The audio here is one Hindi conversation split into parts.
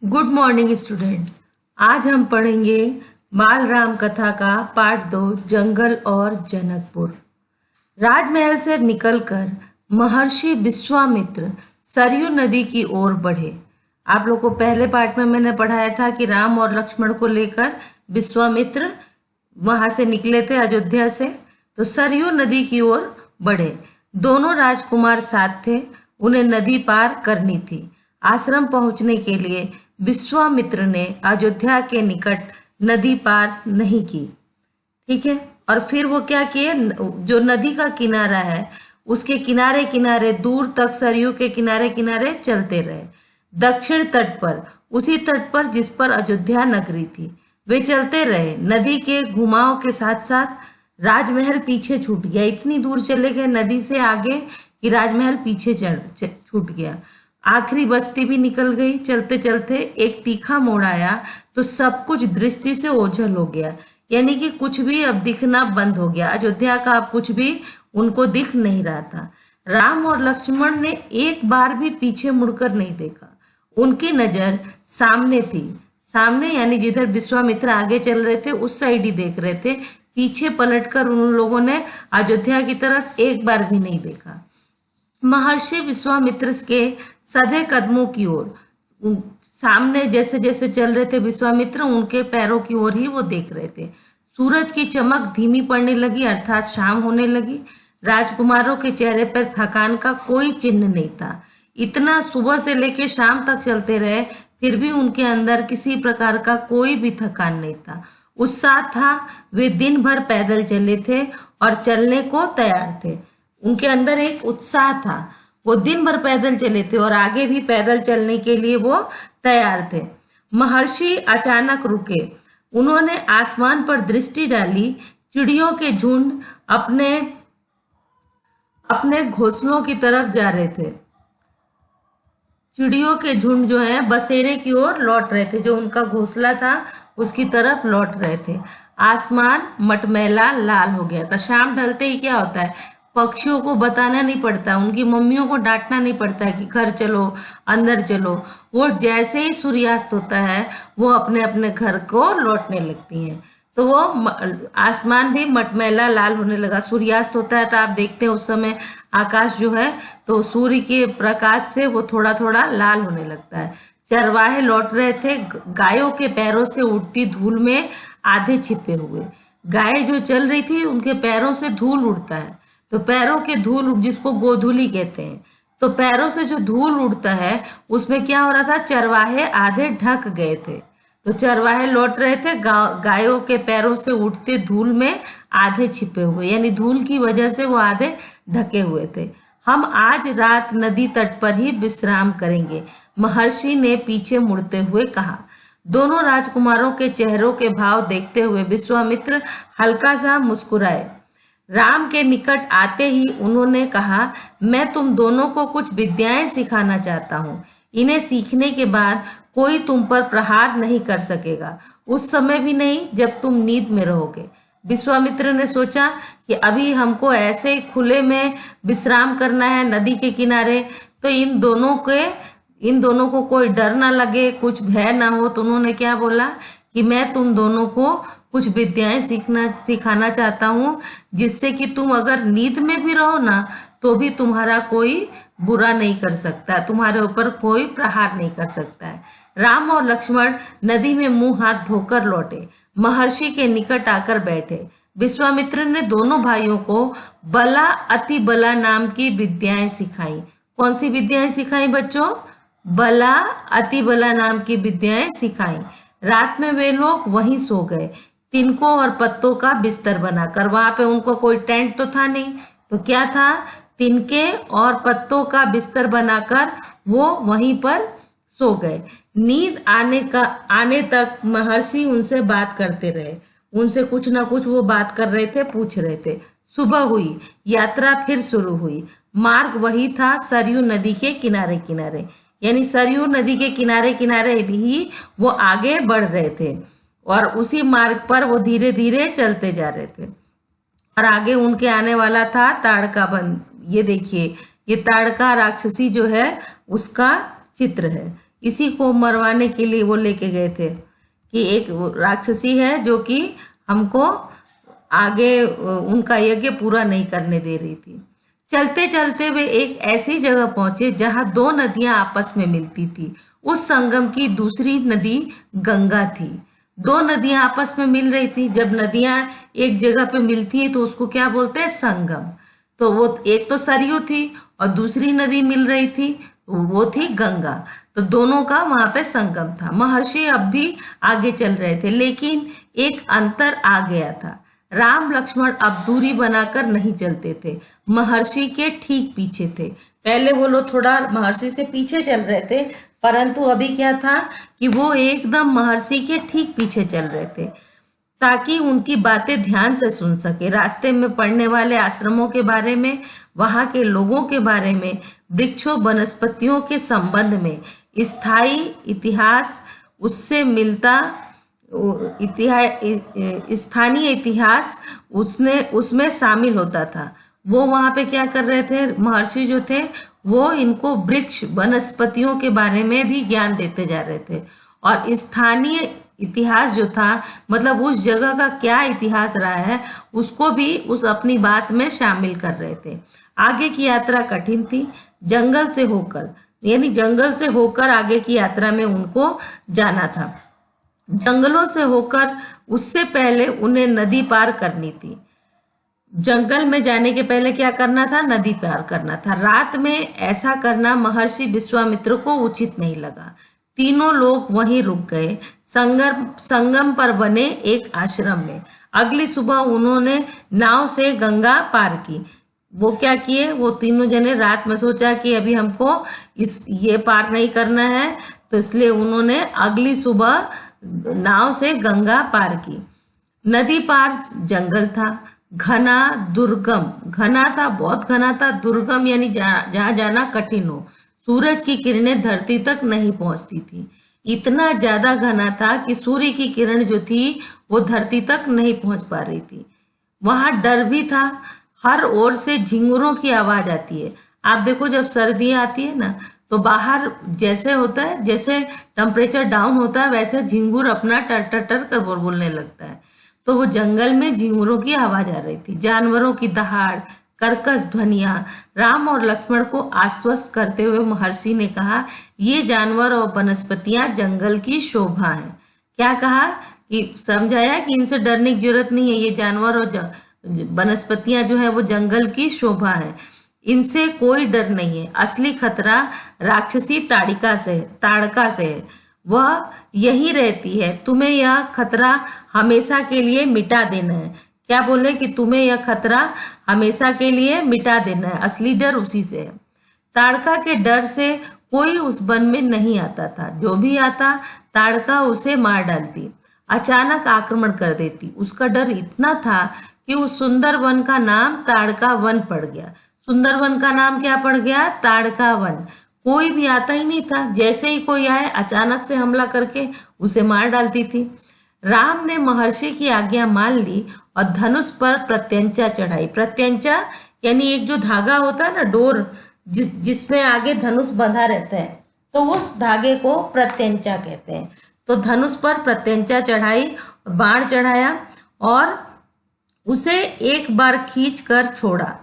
Good morning student. आज हम पढ़ेंगे बाल राम कथा का पार्ट 2 जंगल और जनकपुर। राजमहल से निकलकर महर्षि विश्वामित्र सरयू नदी की ओर बढ़े। आप लोग को पहले पार्ट में मैंने पढ़ाया था कि राम और लक्ष्मण को लेकर विश्वामित्र वहां से निकले थे अयोध्या से, तो सरयू नदी की ओर बढ़े। दोनों राजकुमार साथ थे, उन्हें नदी पार करनी थी। आश्रम पहुंचने के लिए विश्वामित्र ने अयोध्या के निकट नदी पार नहीं की। ठीक है, और फिर वो क्या किए, जो नदी का किनारा है उसके किनारे किनारे दूर तक सरयू के किनारे किनारे चलते रहे। दक्षिण तट पर, उसी तट पर जिस पर अयोध्या नगरी थी, वे चलते रहे। नदी के घुमाव के साथ साथ राजमहल पीछे छूट गया। इतनी दूर चले गए नदी से आगे कि राजमहल पीछे छूट गया। आखिरी बस्ती भी निकल गई। चलते चलते एक तीखा मोड़ आया तो सब कुछ दृष्टि से ओझल हो गया, यानी कि कुछ भी अब दिखना बंद हो गया। अयोध्या का अब कुछ भी उनको दिख नहीं रहा था। राम और लक्ष्मण ने एक बार भी पीछे मुड़कर नहीं देखा। उनकी नजर सामने थी, सामने यानी जिधर विश्वामित्र आगे चल रहे थे उस साइड ही देख रहे थे। पीछे पलटकर उन लोगों ने अयोध्या की तरफ एक बार भी नहीं देखा। महर्षि विश्वामित्र के सधे कदमों की ओर, सामने जैसे जैसे चल रहे थे विश्वामित्र, उनके पैरों की ओर ही वो देख रहे थे। सूरज की चमक धीमी पड़ने लगी, अर्थात शाम होने लगी। राजकुमारों के चेहरे पर थकान का कोई चिन्ह नहीं था। इतना सुबह से लेकर शाम तक चलते रहे, फिर भी उनके अंदर किसी प्रकार का कोई भी थकान नहीं था, उत्साह था। वे दिन भर पैदल चले थे और चलने को तैयार थे। उनके अंदर एक उत्साह था। वो दिन भर पैदल चले थे और आगे भी पैदल चलने के लिए वो तैयार थे। महर्षि अचानक रुके। उन्होंने आसमान पर दृष्टि डाली। चिड़ियों के झुंड अपने अपने घोंसलों की तरफ जा रहे थे। चिड़ियों के झुंड जो है बसेरे की ओर लौट रहे थे, जो उनका घोंसला था उसकी तरफ लौट रहे थे। आसमान मटमैला लाल हो गया था। शाम ढलते ही क्या होता है, पक्षियों को बताना नहीं पड़ता, उनकी मम्मियों को डांटना नहीं पड़ता कि घर चलो, अंदर चलो। वो जैसे ही सूर्यास्त होता है वो अपने अपने घर को लौटने लगती हैं। तो वो आसमान भी मटमैला लाल होने लगा। सूर्यास्त होता है तो आप देखते हैं उस समय आकाश जो है तो सूर्य के प्रकाश से वो थोड़ा थोड़ा लाल होने लगता है। चरवाहे लौट रहे थे, गायों के पैरों से उड़ती धूल में आधे छिपे हुए। गाय जो चल रही थी उनके पैरों से धूल उड़ता है, तो पैरों के धूल, जिसको गोधूली कहते हैं, तो पैरों से जो धूल उड़ता है उसमें क्या हो रहा था, चरवाहे आधे ढक गए थे। तो चरवाहे लौट रहे थे गायों के पैरों से उठते धूल में आधे छिपे हुए, यानी धूल की वजह से वो आधे ढके हुए थे। हम आज रात नदी तट पर ही विश्राम करेंगे, महर्षि ने पीछे मुड़ते हुए कहा। दोनों राजकुमारों के चेहरों के भाव देखते हुए विश्वामित्र हल्का सा मुस्कुराए। राम के निकट आते ही उन्होंने कहा, मैं तुम दोनों को कुछ विद्याएं सिखाना चाहता हूँ। इन्हें सीखने के बाद कोई तुम पर प्रहार नहीं कर सकेगा, उस समय भी नहीं जब तुम नींद में रहोगे। विश्वामित्र ने सोचा कि अभी हमको ऐसे ही खुले में विश्राम करना है नदी के किनारे, तो इन दोनों को कोई डर ना लगे, कुछ भय ना हो। तो उन्होंने क्या बोला कि मैं तुम दोनों को कुछ विद्याएं सिखाना चाहता हूँ, जिससे कि तुम अगर नींद में भी रहो ना तो भी तुम्हारा कोई बुरा नहीं कर सकता, तुम्हारे ऊपर कोई प्रहार नहीं कर सकता है। राम और लक्ष्मण नदी में मुंह हाथ धोकर लौटे, महर्षि के निकट आकर बैठे। विश्वामित्र ने दोनों भाइयों को बला अति बला नाम की विद्याएं सिखाई। कौन सी विद्याएं सिखाई बच्चों? बला अति बला नाम की विद्याएं सिखाई। रात में वे लोग वहीं सो गए, तिनकों और पत्तों का बिस्तर बनाकर। वहां पे उनको कोई टेंट तो था नहीं, तो क्या था, तिनके और पत्तों का बिस्तर बनाकर वो वहीं पर सो गए। नींद आने तक महर्षि उनसे बात करते रहे, उनसे कुछ ना कुछ वो बात कर रहे थे, पूछ रहे थे। सुबह हुई, यात्रा फिर शुरू हुई। मार्ग वही था, सरयू नदी के किनारे किनारे, यानी सरयू नदी के किनारे किनारे ही वो आगे बढ़ रहे थे और उसी मार्ग पर वो धीरे धीरे चलते जा रहे थे। और आगे उनके आने वाला था ताड़का वन। ये देखिए, ये ताड़का राक्षसी जो है उसका चित्र है। इसी को मरवाने के लिए वो लेके गए थे कि एक राक्षसी है जो कि हमको आगे उनका यज्ञ पूरा नहीं करने दे रही थी। चलते चलते वे एक ऐसी जगह पहुंचे जहां दो नदियां आपस में मिलती थी। उस संगम की दूसरी नदी गंगा थी। दो नदियां आपस में मिल रही थी। जब नदियां एक जगह पे मिलती है तो उसको क्या बोलते हैं? संगम। तो वो एक तो सरयू थी और दूसरी नदी मिल रही थी, वो थी गंगा। तो दोनों का वहां पे संगम था। महर्षि अब भी आगे चल रहे थे, लेकिन एक अंतर आ गया था। राम लक्ष्मण अब दूरी बनाकर नहीं चलते थे, महर्षि के ठीक पीछे थे। पहले वो लोग थोड़ा महर्षि से पीछे चल रहे थे, परंतु अभी क्या था कि वो एकदम महर्षि के ठीक पीछे चल रहे थे, ताकि उनकी बातें ध्यान से सुन सके। रास्ते में पड़ने वाले आश्रमों के बारे में, वहां के लोगों के बारे में, वृक्षों वनस्पतियों के संबंध में, स्थायी इतिहास उससे मिलता स्थानीय इतिहास उसमें शामिल होता था। वो वहां पे क्या कर रहे थे? महर्षि जो थे वो इनको वृक्ष वनस्पतियों के बारे में भी ज्ञान देते जा रहे थे, और स्थानीय इतिहास जो था, मतलब उस जगह का क्या इतिहास रहा है, उसको भी उस अपनी बात में शामिल कर रहे थे। आगे की यात्रा कठिन थी। जंगल से होकर, यानी जंगल से होकर आगे की यात्रा में उनको जाना था। जंगलों से होकर उससे पहले उन्हें नदी पार करनी थी। जंगल में जाने के पहले क्या करना था? नदी पार करना था। रात में ऐसा करना महर्षि विश्वामित्र को उचित नहीं लगा। तीनों लोग वहीं रुक गए, संगम पर बने एक आश्रम में। अगली सुबह उन्होंने नाव से गंगा पार की। वो क्या किए? वो तीनों जने रात में सोचा कि अभी हमको ये पार नहीं करना है, तो इसलिए उन्होंने अगली सुबह नाव से गंगा पार की। नदी पार जंगल था, घना दुर्गम, घना था, बहुत घना था। दुर्गम यानी जहाँ जाना कठिन हो। सूरज की किरणें धरती तक नहीं पहुंचती थी। इतना ज्यादा घना था कि सूर्य की किरण जो थी वो धरती तक नहीं पहुंच पा रही थी। वहां डर भी था। हर ओर से झिंगुरों की आवाज आती है। आप देखो, जब सर्दियां आती है ना, तो बाहर जैसे होता है, जैसे टेम्परेचर डाउन होता है, वैसे झिंगुर अपना टर टर टर कर बोलने लगता है। तो वो जंगल में झिंगुरों की आवाज आ रही थी, जानवरों की दहाड़, कर्कश ध्वनियां। राम और लक्ष्मण को आश्वस्त करते हुए महर्षि ने कहा, ये जानवर और वनस्पतियां जंगल की शोभा है। क्या कहा? कि समझाया कि इनसे डरने की जरूरत नहीं है। ये जानवर और वनस्पतियां जो है वो जंगल की शोभा है, इनसे कोई डर नहीं है। असली खतरा राक्षसी ताड़का से है। वह यही रहती है। तुम्हें यह खतरा हमेशा के लिए मिटा देना है। क्या बोले? कि तुम्हें यह खतरा हमेशा के लिए मिटा देना है। असली डर उसी से है। ताड़का के डर से कोई उस वन में नहीं आता था। जो भी आता, ताड़का उसे मार डालती, अचानक आक्रमण कर देती। उसका डर इतना था कि उस सुंदर वन का नाम ताड़का वन पड़ गया। सुंदर वन का नाम क्या पड़ गया? ताड़का वन। कोई भी आता ही नहीं था। जैसे ही कोई आए, अचानक से हमला करके उसे मार डालती थी। राम ने महर्षि की आज्ञा मान ली और धनुष पर प्रत्यंचा चढ़ाई। प्रत्यंचा यानी एक जो धागा होता है ना, डोर, जिसमें आगे धनुष बंधा रहता है, तो उस धागे को प्रत्यंचा कहते हैं। तो धनुष पर प्रत्यंचा चढ़ाई, बाण चढ़ाया और उसे एक बार खींच कर छोड़ा।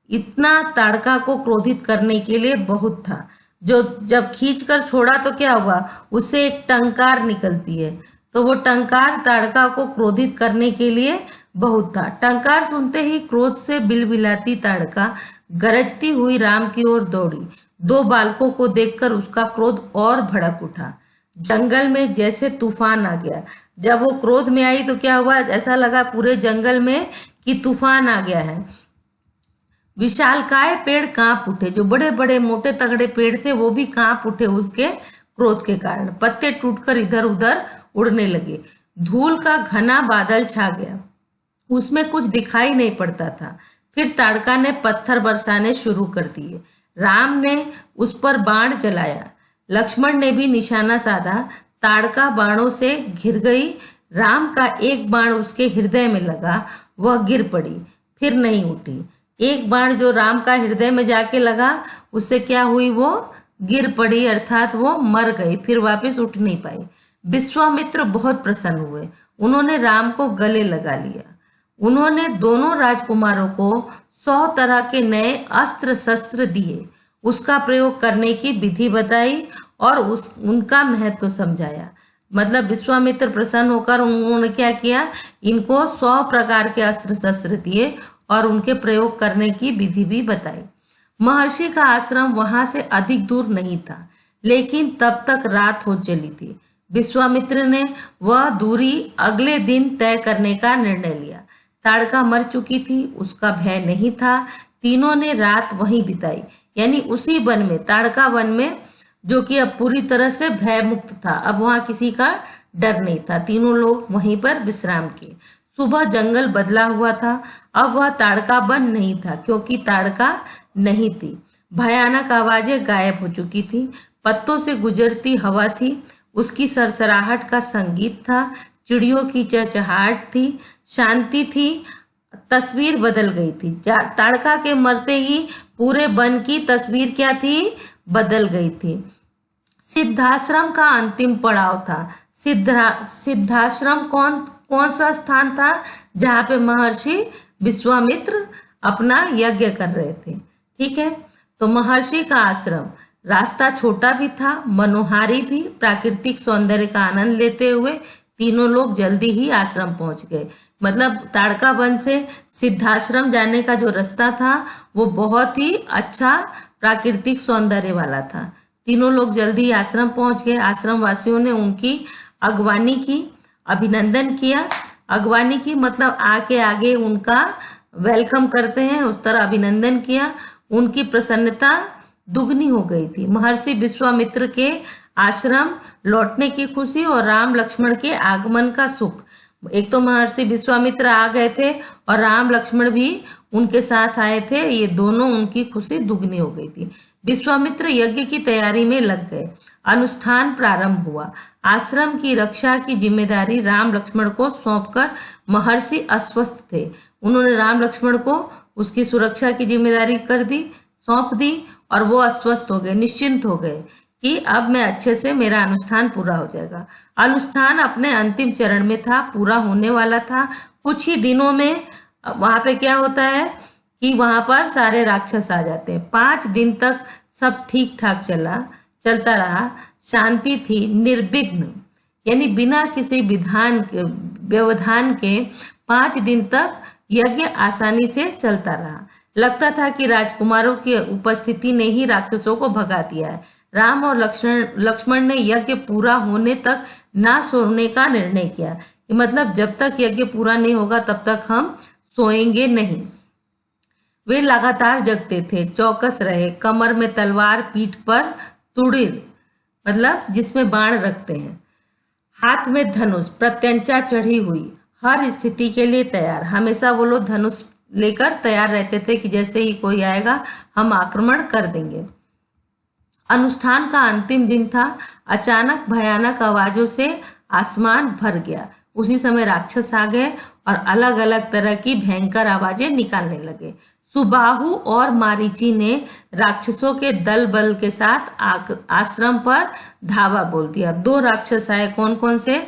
इतना ताड़का को क्रोधित करने के लिए बहुत था। जो जब खींच कर छोड़ा तो क्या हुआ? उससे एक टंकार निकलती है। तो वो टंकार ताड़का को क्रोधित करने के लिए बहुत था। टंकार सुनते ही क्रोध से बिलबिलाती ताड़का गरजती हुई राम की ओर दौड़ी। दो बालकों को देखकर उसका क्रोध और भड़क उठा। जंगल में जैसे तूफान आ गया। जब वो क्रोध में आई तो क्या हुआ? ऐसा लगा पूरे जंगल में कि तूफान आ गया है। विशालकाय पेड़ कांप उठे। जो बड़े बड़े मोटे तगड़े पेड़ थे वो भी कांप उठे उसके क्रोध के कारण। पत्ते टूटकर इधर उधर उड़ने लगे। धूल का घना बादल छा गया, उसमें कुछ दिखाई नहीं पड़ता था। फिर ताड़का ने पत्थर बरसाने शुरू कर दिए। राम ने उस पर बाण चलाया, लक्ष्मण ने भी निशाना साधा। ताड़का बाणों से घिर गई। राम का एक बाण उसके हृदय में लगा, वह गिर पड़ी, फिर नहीं उठी। एक बाण जो राम का हृदय में जाके लगा, उससे क्या हुई? वो गिर पड़ी, अर्थात वो मर गई, फिर वापस उठ नहीं पाई। विश्वामित्र बहुत प्रसन्न हुए। उन्होंने राम को गले लगा लिया। उन्होंने दोनों राजकुमारों को 100 तरह के नए अस्त्र शस्त्र दिए, उसका प्रयोग करने की विधि बताई और उनका महत्व समझाया। मतलब विश्वामित्र प्रसन्न होकर उन्होंने क्या किया, इनको 100 प्रकार के अस्त्र शस्त्र दिए और उनके प्रयोग करने की विधि भी बताई। महर्षि का आश्रम वहां से अधिक दूर नहीं था, लेकिन तब तक रात हो चली थी। विश्वामित्र ने वह दूरी अगले दिन तय करने का निर्णय लिया। ताड़का मर चुकी थी, उसका भय नहीं था। तीनों ने रात वहीं बिताई, यानी उसी वन में, ताड़का वन में, जो कि अब पूरी तरह से भय मुक्त था। अब वहां किसी का डर नहीं था। तीनों लोग वहीं पर विश्राम किए। सुबह जंगल बदला हुआ था। अब वह ताड़का वन नहीं था, क्योंकि ताड़का नहीं थी। भयानक आवाजें गायब हो चुकी थी। पत्तों से गुजरती हवा थी, उसकी सरसराहट का संगीत था, चिड़ियों की चहचहाहट थी, शांति थी। तस्वीर बदल गई थी। ताड़का के मरते ही पूरे वन की तस्वीर क्या थी, बदल गई थी। सिद्धाश्रम का अंतिम पड़ाव था। सिद्धाश्रम कौन सा स्थान था जहाँ पे महर्षि विश्वामित्र अपना यज्ञ कर रहे थे। ठीक है, तो महर्षि का आश्रम, रास्ता छोटा भी था, मनोहारी भी। प्राकृतिक सौंदर्य का आनंद लेते हुए तीनों लोग जल्दी ही आश्रम पहुंच गए। मतलब ताड़का वन से सिद्धाश्रम जाने का जो रास्ता था वो बहुत ही अच्छा प्राकृतिक सौंदर्य वाला था। तीनों लोग जल्दी आश्रम पहुंच गए। आश्रम वासियों ने उनकी अगवानी की, अभिनंदन किया। अगवानी की मतलब आके आगे उनका वेलकम करते हैं, उस तरह अभिनंदन किया। उनकी प्रसन्नता दुगनी हो गई थी। महर्षि विश्वामित्र के आश्रम लौटने की खुशी और राम लक्ष्मण के आगमन का सुख। एक तो महर्षि विश्वामित्र आ गए थे और राम लक्ष्मण भी उनके साथ आए थे, ये दोनों, उनकी खुशी दुगनी हो गई थी। विश्वामित्र यज्ञ की तैयारी में लग गए। अनुष्ठान प्रारंभ हुआ। आश्रम की रक्षा की जिम्मेदारी राम लक्ष्मण को सौंपकर महर्षि अस्वस्थ थे। उन्होंने राम लक्ष्मण को उसकी सुरक्षा की जिम्मेदारी सौंप दी और वो अस्वस्थ हो गए, निश्चिंत हो गए कि अब मैं अच्छे से, मेरा अनुष्ठान पूरा हो जाएगा। अनुष्ठान अपने अंतिम चरण में था, पूरा होने वाला था। कुछ ही दिनों में वहां पे क्या होता है कि वहां पर सारे राक्षस आ जाते हैं। 5 दिन तक सब ठीक ठाक चलता रहा। शांति थी, निर्विघ्न, यानी बिना किसी व्यवधान के 5 दिन तक यज्ञ आसानी से चलता रहा। लगता था कि राजकुमारों की उपस्थिति ने ही राक्षसों को भगा दिया है। राम और लक्ष्मण ने यज्ञ पूरा होने तक ना सोने का निर्णय किया, कि मतलब जब तक यज्ञ पूरा नहीं होगा तब तक हम सोएंगे नहीं। वे लगातार जगते थे, चौकस रहे। कमर में तलवार, पीठ पर तुड़ीर, मतलब जिसमें बाण रखते हैं, हाथ में धनुष, प्रत्यंचा चढ़ी हुई, हर स्थिति के लिए तैयार। हमेशा वो लोग धनुष लेकर तैयार रहते थे कि जैसे ही कोई आएगा हम आक्रमण कर देंगे। अनुष्ठान का अंतिम दिन था। अचानक भयानक आवाजों से आसमान भर गया। उसी समय राक्षस आ गए और अलग अलग तरह की भयंकर आवाजें निकालने लगे। सुबाहु और मारीची ने राक्षसों के दल बल के साथ आश्रम पर धावा बोल दिया। 2 राक्षस आए, कौन कौन से,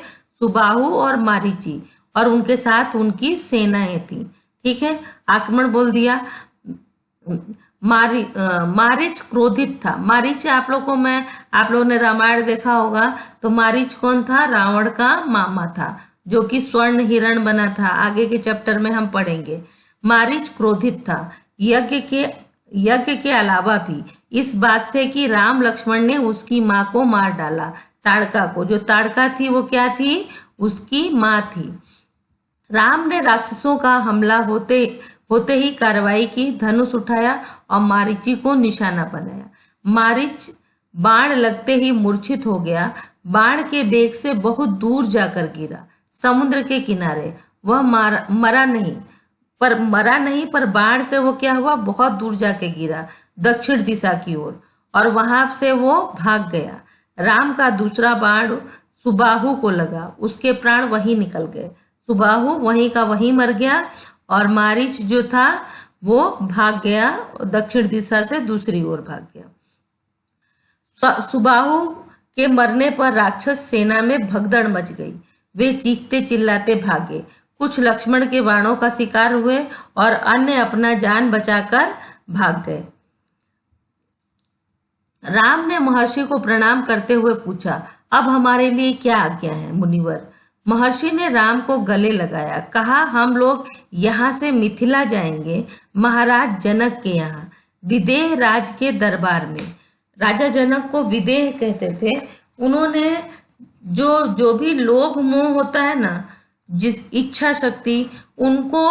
सुबाहु और मारीची, और उनके साथ उनकी सेनाएं थी। ठीक है, आक्रमण बोल दिया। मारीच क्रोधित था। मारीच आप लोगों ने रामायण देखा होगा, तो मारीच कौन था, रावण का मामा था, जो कि स्वर्ण हिरण बना था। आगे के चैप्टर में हम पढ़ेंगे। मारीच क्रोधित था यज्ञ के अलावा भी इस बात से कि राम लक्ष्मण ने उसकी माँ को मार डाला। ताड़का को, जो ताड़का थी वो क्या थी, उसकी माँ थी। राम ने राक्षसों का हमला होते ही कार्रवाई की, धनुष उठाया और मारीची को निशाना बनाया। मारीच बाण लगते ही मूर्छित हो गया। बाण के बेग से बहुत दूर जाकर गिरा, समुद्र के किनारे। वह मरा नहीं, पर बाण से वो क्या हुआ, बहुत दूर जाके गिरा, दक्षिण दिशा की ओर, और वहां से वो भाग गया। राम का दूसरा बाण सुबाहु को लगा, उसके प्राण वहीं निकल गए। सुबाहु वहीं का वहीं मर गया और मारीच जो था वो भाग गया, दक्षिण दिशा से दूसरी ओर भाग गया। सुबाहु के मरने पर राक्षस सेना में भगदड़ मच गई। वे चीखते चिल्लाते भागे। कुछ लक्ष्मण के बाणों का शिकार हुए और अन्य अपना जान बचाकर भाग गए। राम ने महर्षि को प्रणाम करते हुए पूछा, अब हमारे लिए क्या आज्ञा है मुनिवर? महर्षि ने राम को गले लगाया, कहा, हम लोग यहाँ से मिथिला जाएंगे, महाराज जनक के यहाँ, विदेह राज के दरबार में। राजा जनक को विदेह कहते थे। उन्होंने जो भी लोभ मोह होता है ना, जिस इच्छा शक्ति, उनको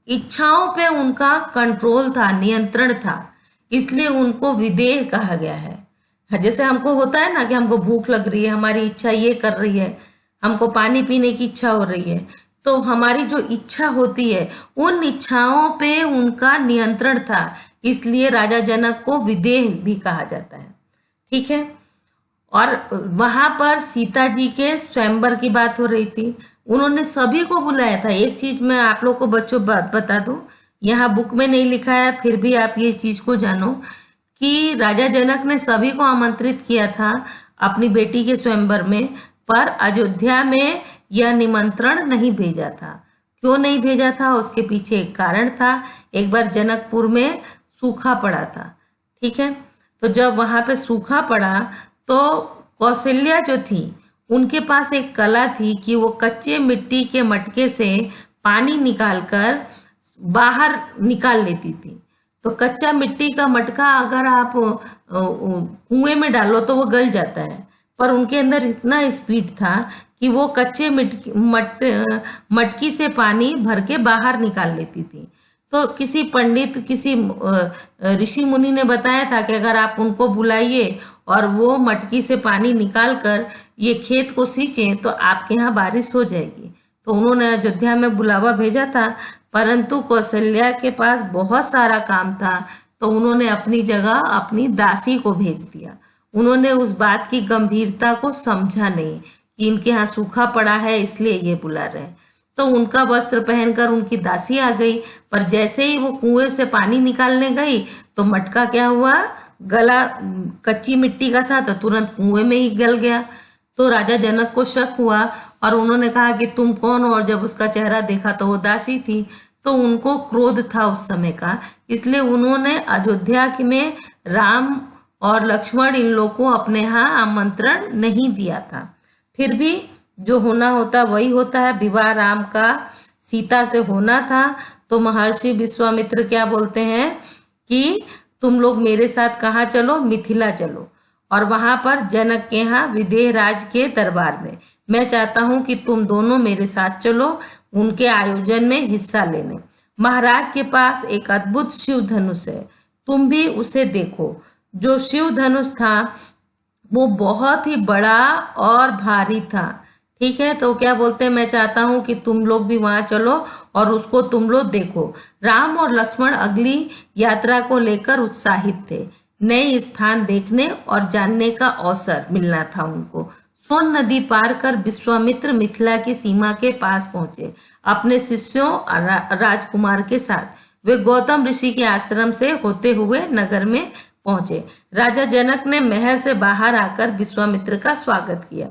इच्छाओं पे उनका कंट्रोल था, नियंत्रण था, इसलिए उनको विदेह कहा गया है। जैसे हमको होता है ना कि हमको भूख लग रही है, हमारी इच्छा ये कर रही है, हमको पानी पीने की इच्छा हो रही है, तो हमारी जो इच्छा होती है उन इच्छाओं पे उनका नियंत्रण था, इसलिए राजा जनक को विदेह भी कहा जाता है। ठीक है। और वहां पर सीता जी के स्वयंवर की बात हो रही थी। उन्होंने सभी को बुलाया था। एक चीज मैं आप लोग को बच्चों बता दूं, यहाँ बुक में नहीं लिखा है, फिर भी आप ये चीज को जानो कि राजा जनक ने सभी को आमंत्रित किया था अपनी बेटी के स्वयंवर में, पर अयोध्या में यह निमंत्रण नहीं भेजा था। क्यों नहीं भेजा था? उसके पीछे एक कारण था। एक बार जनकपुर में सूखा पड़ा था। ठीक है। तो जब वहां पे सूखा पड़ा तो कौशल्या जो थी, उनके पास एक कला थी कि वो कच्चे मिट्टी के मटके से पानी निकालकर बाहर निकाल लेती थी। तो कच्चा मिट्टी का मटका अगर आप कुएं में डालो तो वो गल जाता है, पर उनके अंदर इतना स्पीड था कि वो कच्चे मटकी से पानी भर के बाहर निकाल लेती थी। तो किसी पंडित, किसी ऋषि मुनि ने बताया था कि अगर आप उनको बुलाइए और वो मटकी से पानी निकाल कर ये खेत को सींचे तो आपके यहाँ बारिश हो जाएगी। तो उन्होंने अयोध्या में बुलावा भेजा था, परंतु कौशल्या के पास बहुत सारा काम था, तो उन्होंने अपनी जगह अपनी दासी को भेज दिया। उन्होंने उस बात की गंभीरता को समझा नहीं कि इनके यहाँ सूखा पड़ा है इसलिए ये बुला रहे हैं। तो उनका वस्त्र पहनकर उनकी दासी आ गई, पर जैसे ही वो कुएं से पानी निकालने गई तो मटका क्या हुआ, गला, कच्ची मिट्टी का था तो तुरंत कुएं में ही गल गया। तो राजा जनक को शक हुआ और उन्होंने कहा कि तुम कौन हो? और जब उसका चेहरा देखा तो वो दासी थी। तो उनको क्रोध था उस समय का, इसलिए उन्होंने अयोध्या में राम और लक्ष्मण इन लोगों को अपने यहाँ आमंत्रण नहीं दिया था। फिर भी जो होना होता वही होता है। विवाह राम का सीता से होना था, तो महर्षि विश्वामित्र क्या बोलते हैं कि तुम लोग मेरे साथ कहाँ चलो? मिथिला चलो, और वहां पर जनक के यहाँ विदेह राज के दरबार में। मैं चाहता हूं कि तुम दोनों मेरे साथ चलो उनके आयोजन में हिस्सा लेने। महाराज के पास एक अद्भुत शिव धनुष है, तुम भी उसे देखो। जो शिव धनुष था वो बहुत ही बड़ा और भारी था। ठीक है। तो क्या बोलते हैं, मैं चाहता हूं कि तुम लोग भी वहां चलो और उसको तुम लोग देखो। राम और लक्ष्मण अगली यात्रा को लेकर उत्साहित थे। नए स्थान देखने और जानने का अवसर मिलना था उनको। सोन नदी पार कर विश्वामित्र मिथिला की सीमा के पास पहुंचे अपने शिष्यों और राजकुमार के साथ। वे गौतम ऋषि के आश्रम से होते हुए नगर में पहुंचे। राजा जनक ने महल से बाहर आकर विश्वामित्र का स्वागत किया।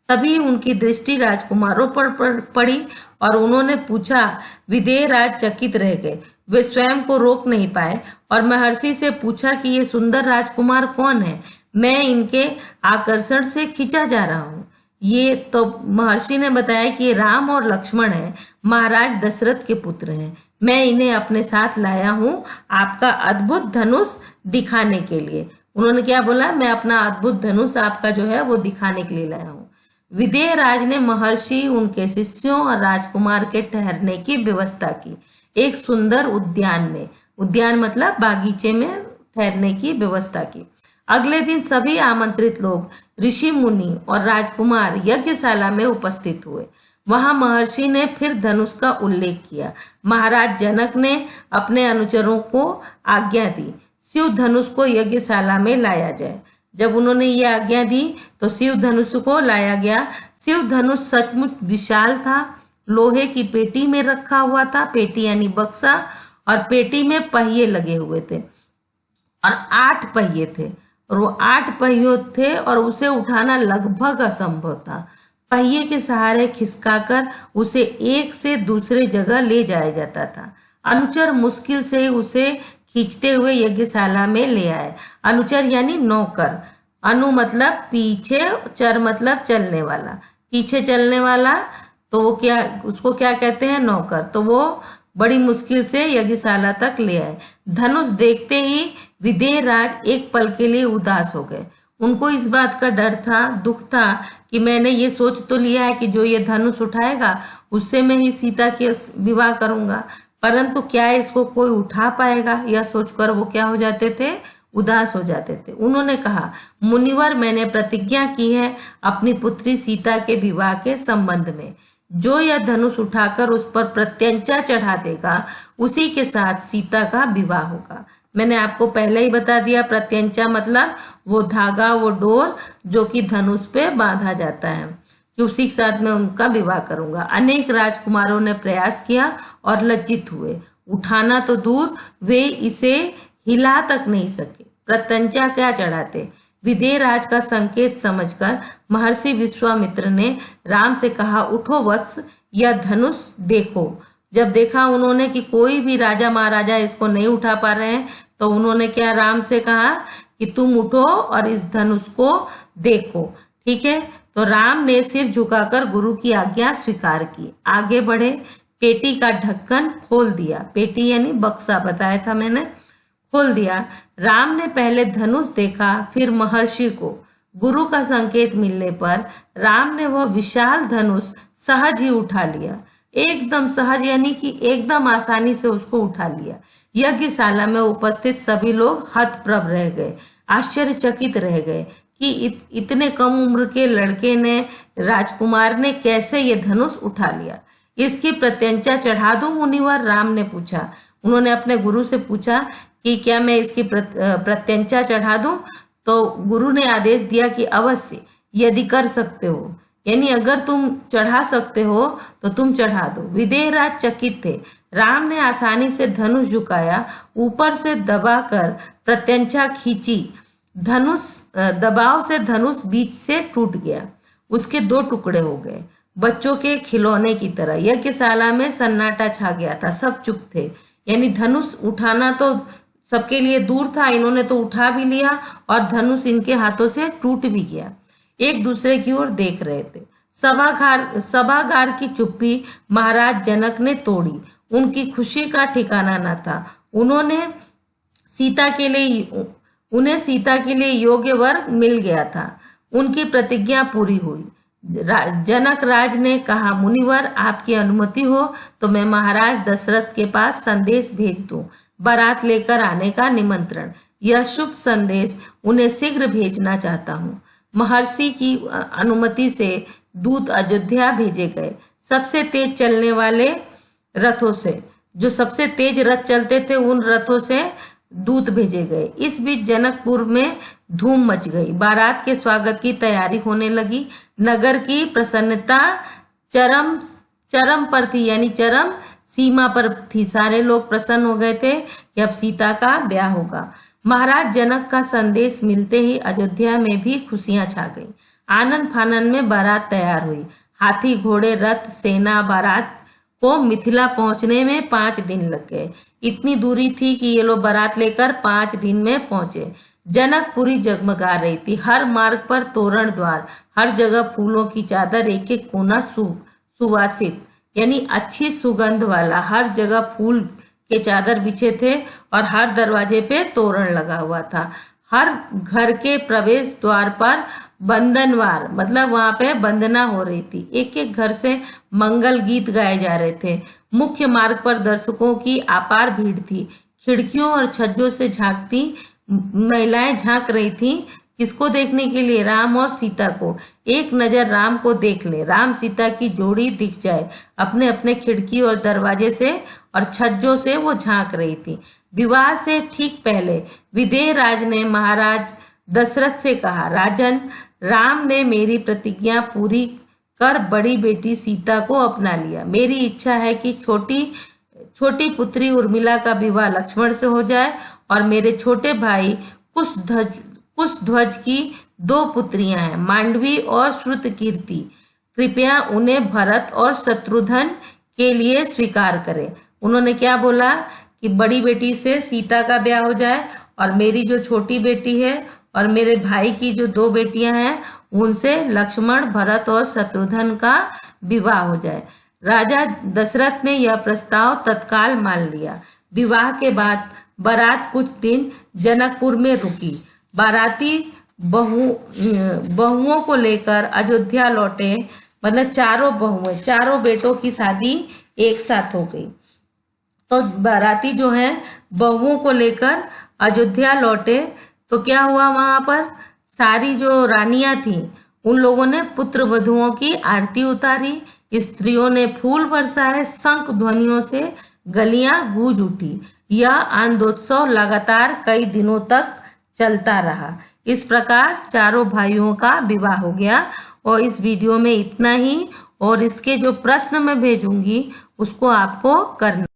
तभी उनकी दृष्टि राजकुमारों पर पड़ी और उन्होंने पूछा। विदेह राज चकित रह गए, वे स्वयं को रोक नहीं पाए और महर्षि से पूछा कि ये सुंदर राजकुमार कौन है? मैं इनके आकर्षण से खींचा जा रहा हूँ। ये तो महर्षि ने बताया कि ये राम और लक्ष्मण हैं, महाराज दशरथ के पुत्र हैं। मैं इन्हें अपने साथ लाया हूँ आपका अद्भुत धनुष दिखाने के लिए। उन्होंने क्या बोला? मैं अपना अद्भुत धनुष आपका जो है वो दिखाने के लिए लाया हूँ। विदेह राज ने महर्षि, उनके शिष्यों और राजकुमार के ठहरने की व्यवस्था की एक सुंदर उद्यान में। उद्यान मतलब बागीचे में ठहरने की व्यवस्था की। अगले दिन सभी आमंत्रित लोग, ऋषि मुनि और राजकुमार यज्ञशाला में उपस्थित हुए। वहां महर्षि ने फिर धनुष का उल्लेख किया। महाराज जनक ने अपने अनुचरों को आज्ञा दी शिव धनुष को यज्ञशाला में लाया जाए। जब उन्होंने ये आज्ञा दी तो शिव धनुष को लाया गया। शिव धनुष सचमुच विशाल था, लोहे की पेटी में रखा हुआ था। पेटी यानी बक्सा, और पेटी में पहिए लगे हुए थे और 8 पहिए थे और वो 8 पहियों थे और उसे उठाना लगभग असंभव था। पहिए के सहारे खिसकाकर उसे एक से दूसरे जगह ले जाया जाता था। अनुचर मुश्किल से उसे खींचते हुए यज्ञशाला में ले आए। अनुचर यानी नौकर। अनु मतलब पीछे, चर मतलब चलने वाला, पीछे चलने वाला, तो वो क्या, उसको क्या कहते हैं, नौकर। तो वो बड़ी मुश्किल से यज्ञशाला तक ले आए। धनुष देखते ही विदेहराज एक पल के लिए उदास हो गए। उनको इस बात का डर था, दुख था कि मैंने ये सोच तो लिया है कि जो ये धनुष उठाएगा उससे मैं ही सीता के विवाह करूंगा, परंतु क्या इसको कोई उठा पाएगा, यह सोचकर वो क्या हो जाते थे, उदास हो जाते थे। उन्होंने कहा, मुनिवर, मैंने प्रतिज्ञा की है अपनी पुत्री सीता के विवाह के संबंध में। जो यह धनुष उठाकर उस पर प्रत्यंचा चढ़ा देगा उसी के साथ सीता का विवाह होगा। मैंने आपको पहले ही बता दिया, प्रत्यंचा मतलब वो धागा, वो डोर जो कि धनुष पे बांधा जाता है, कि उसी के साथ मैं उनका विवाह करूंगा। अनेक राजकुमारों ने प्रयास किया और लज्जित हुए। उठाना तो दूर, वे इसे हिला तक नहीं सके। प्रत्यंचा क्या चढ़ाते। विदेहराज का संकेत समझकर महर्षि विश्वामित्र ने राम से कहा, उठो वत्स, यह धनुष देखो। जब देखा उन्होंने कि कोई भी राजा महाराजा इसको नहीं उठा पा रहे हैं, तो उन्होंने क्या राम से कहा कि तुम उठो और इस धनुष को देखो। ठीक है, तो राम ने सिर झुकाकर गुरु की आज्ञा स्वीकार की, आगे बढ़े, पेटी का ढक्कन खोल दिया। पेटी यानी बक्सा, बताया था मैंने, खोल दिया। राम ने पहले धनुष देखा, फिर महर्षि को। गुरु का संकेत मिलने पर राम ने वह विशाल धनुष सहज ही उठा लिया। एकदम सहज यानी कि एकदम आसानी से उसको उठा लिया। यज्ञशाला में उपस्थित सभी लोग हतप्रभ रह गए, आश्चर्यचकित रह गए कि इतने कम उम्र के लड़के ने, राजकुमार ने कैसे ये धनुष उठा लिया। इसकी प्रत्यंचा चढ़ा दूं मुनिवर, राम ने पूछा। उन्होंने अपने गुरु से पूछा कि क्या मैं इसकी प्रत्यंचा चढ़ा दूं, तो गुरु ने आदेश दिया कि अवश्य, यदि कर सकते हो, यानी अगर तुम चढ़ा सकते हो तो तुम चढ़ा दो। विदेहराज चकित थे। राम ने आसानी से धनुष झुकाया, ऊपर से दबाकर प्रत्यंचा खींची। धनुष दबाव से धनुष बीच से टूट गया, उसके 2 टुकड़े हो गए, बच्चों के खिलौने की तरह। यज्ञशाला में सन्नाटा छा गया था, सब चुप थे। यानी धनुष उठाना तो सबके लिए दूर था, इन्होंने तो उठा भी लिया और धनुष इनके हाथों से टूट भी गया। एक दूसरे की ओर देख रहे थे। सभागार की चुप्पी महाराज जनक ने तोड़ी। उनकी खुशी का ठिकाना न था। उन्हें सीता के लिए योग्य वर मिल गया था। उनकी प्रतिज्ञा पूरी हुई। जनक राज ने कहा, मुनिवर, आपकी अनुमति हो तो मैं महाराज दशरथ के पास संदेश भेज दूं, बारात लेकर आने का निमंत्रण। यह शुभ संदेश उन्हें शीघ्र भेजना चाहता हूँ। महर्षि की अनुमति से दूत अयोध्या भेजे गए, सबसे तेज चलने वाले रथों से। जो सबसे तेज रथ चलते थे उन रथों से दूत भेजे गए। इस बीच जनकपुर में धूम मच गई। बारात के स्वागत की तैयारी होने लगी। नगर की प्रसन्नता चरम पर थी, यानी चरम सीमा पर थी। सारे लोग प्रसन्न हो गए थे कि अब सीता का ब्याह होगा। महाराज जनक का संदेश मिलते ही अयोध्या में भी खुशियां छा गई। आनन फानन में बारात तैयार हुई। हाथी, घोड़े, रथ, सेना बारात को मिथिला पहुंचने में 5 दिन लग गए। इतनी दूरी थी कि ये लोग बारात लेकर 5 दिन में पहुंचे। जनकपुरी जगमगा रही थी। हर मार्ग पर तोरण द्वार, हर जगह फूलों की चादर, एक एक कोना सुवासित यानी अच्छी सुगंध वाला। हर जगह फूल के चादर बिछे थे और हर दरवाजे पे तोरण लगा हुआ था। हर घर के प्रवेश द्वार पर बंदनवार मतलब वहां पे वंदना हो रही थी। एक एक घर से मंगल गीत गाए जा रहे थे। मुख्य मार्ग पर दर्शकों की अपार भीड़ थी। खिड़कियों और छज्जों से झांकती महिलाएं झांक रही थीं। किसको देखने के लिए? राम और सीता को। एक नजर राम को देख ले, राम सीता की जोड़ी दिख जाए। अपने अपने खिड़की और दरवाजे से और छज्जों से वो झांक रही थी। विवाह से ठीक पहले विदेहराज ने महाराज दशरथ से कहा, राजन, राम ने मेरी प्रतिज्ञा पूरी कर बड़ी बेटी सीता को अपना लिया। मेरी इच्छा है कि छोटी पुत्री उर्मिला का विवाह लक्ष्मण से हो जाए और मेरे छोटे भाई कुशध्वज की 2 पुत्रियां हैं, मांडवी और श्रुतकीर्ति। कृपया उन्हें भरत और शत्रुघ्न के लिए स्वीकार करें। उन्होंने क्या बोला कि बड़ी बेटी से सीता का ब्याह हो जाए और मेरी जो छोटी बेटी है और मेरे भाई की जो 2 बेटियां हैं उनसे लक्ष्मण, भरत और शत्रुघ्न का विवाह हो जाए। राजा दशरथ ने यह प्रस्ताव तत्काल मान लिया। विवाह के बाद बारात कुछ दिन जनकपुर में रुकी। बाराती बहुओं को लेकर अयोध्या लौटे, मतलब 4 बेटों की शादी एक साथ हो गई। तो बाराती जो है बहुओं को लेकर अयोध्या लौटे तो क्या हुआ, वहां पर सारी जो रानियां थीं उन लोगों ने पुत्र वधुओं की आरती उतारी, स्त्रियों ने फूल बरसाए, शंख ध्वनियों से गलियां गूंज उठी। यह आनंदोत्सव लगातार कई दिनों तक चलता रहा। इस प्रकार 4 भाइयों का विवाह हो गया। और इस वीडियो में इतना ही, और इसके जो प्रश्न मैं भेजूंगी उसको आपको करना।